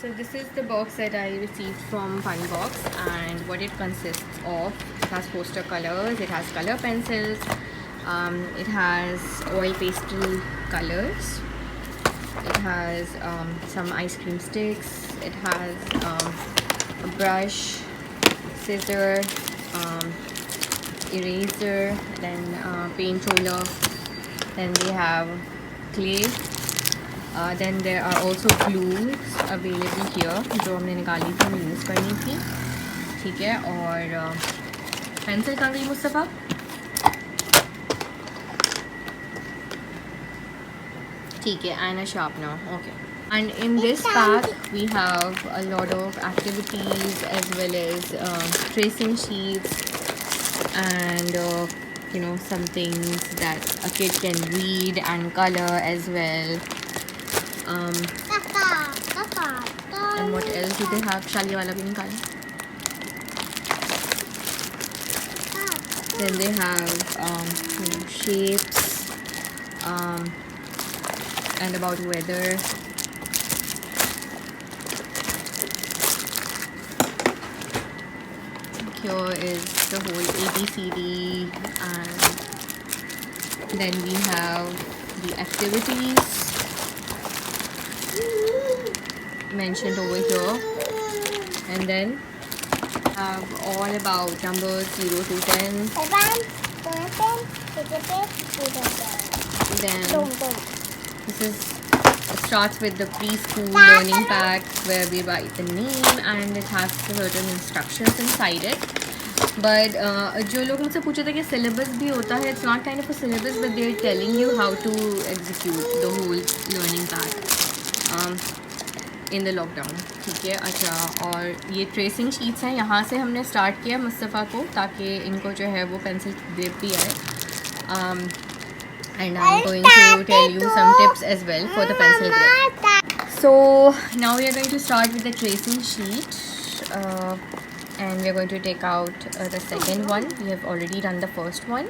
So this is the box that I received from Funbox, and what it consists of. It has poster colors, it has color pencils, it has oil pastel colors, it has some ice cream sticks, it has a brush, scissor, eraser, then paint roller, then they have clay. Then there are also glues available here जो हमने निकाली थी, हमें use करनी थी, ठीक है. और पेंसिल कहाँ गई मुस्तफ़ा? ठीक है, and a sharpener. Okay. And in this pack we have a lot of activities as well as tracing sheets and some things that a kid can read and color as well. And what else do they have? Shali wala bhi nikala. Then they have shapes and about weather. Here is the whole ABCD, and then we have the activities mentioned over here, and then have all about numbers 0 to 10. Then this starts with the preschool learning pack where we write the name and it has certain instructions inside it. But जो लोग मुझसे पूछे थे कि syllabus भी होता है, it's not kind of a syllabus, but they're telling you how to execute the whole learning pack in the lockdown. ठीक है. अच्छा, और ये ट्रेसिंग शीट्स हैं. यहाँ से हमने स्टार्ट किया मुस्तफ़ा को, ताकि इनको जो है वो पेंसिल ग्रिप भी आए. And I'm going to tell you some tips as well for the pencil grip. So now we are going to start with the tracing sheet, and we are going to take out the second one. We have already done the first one.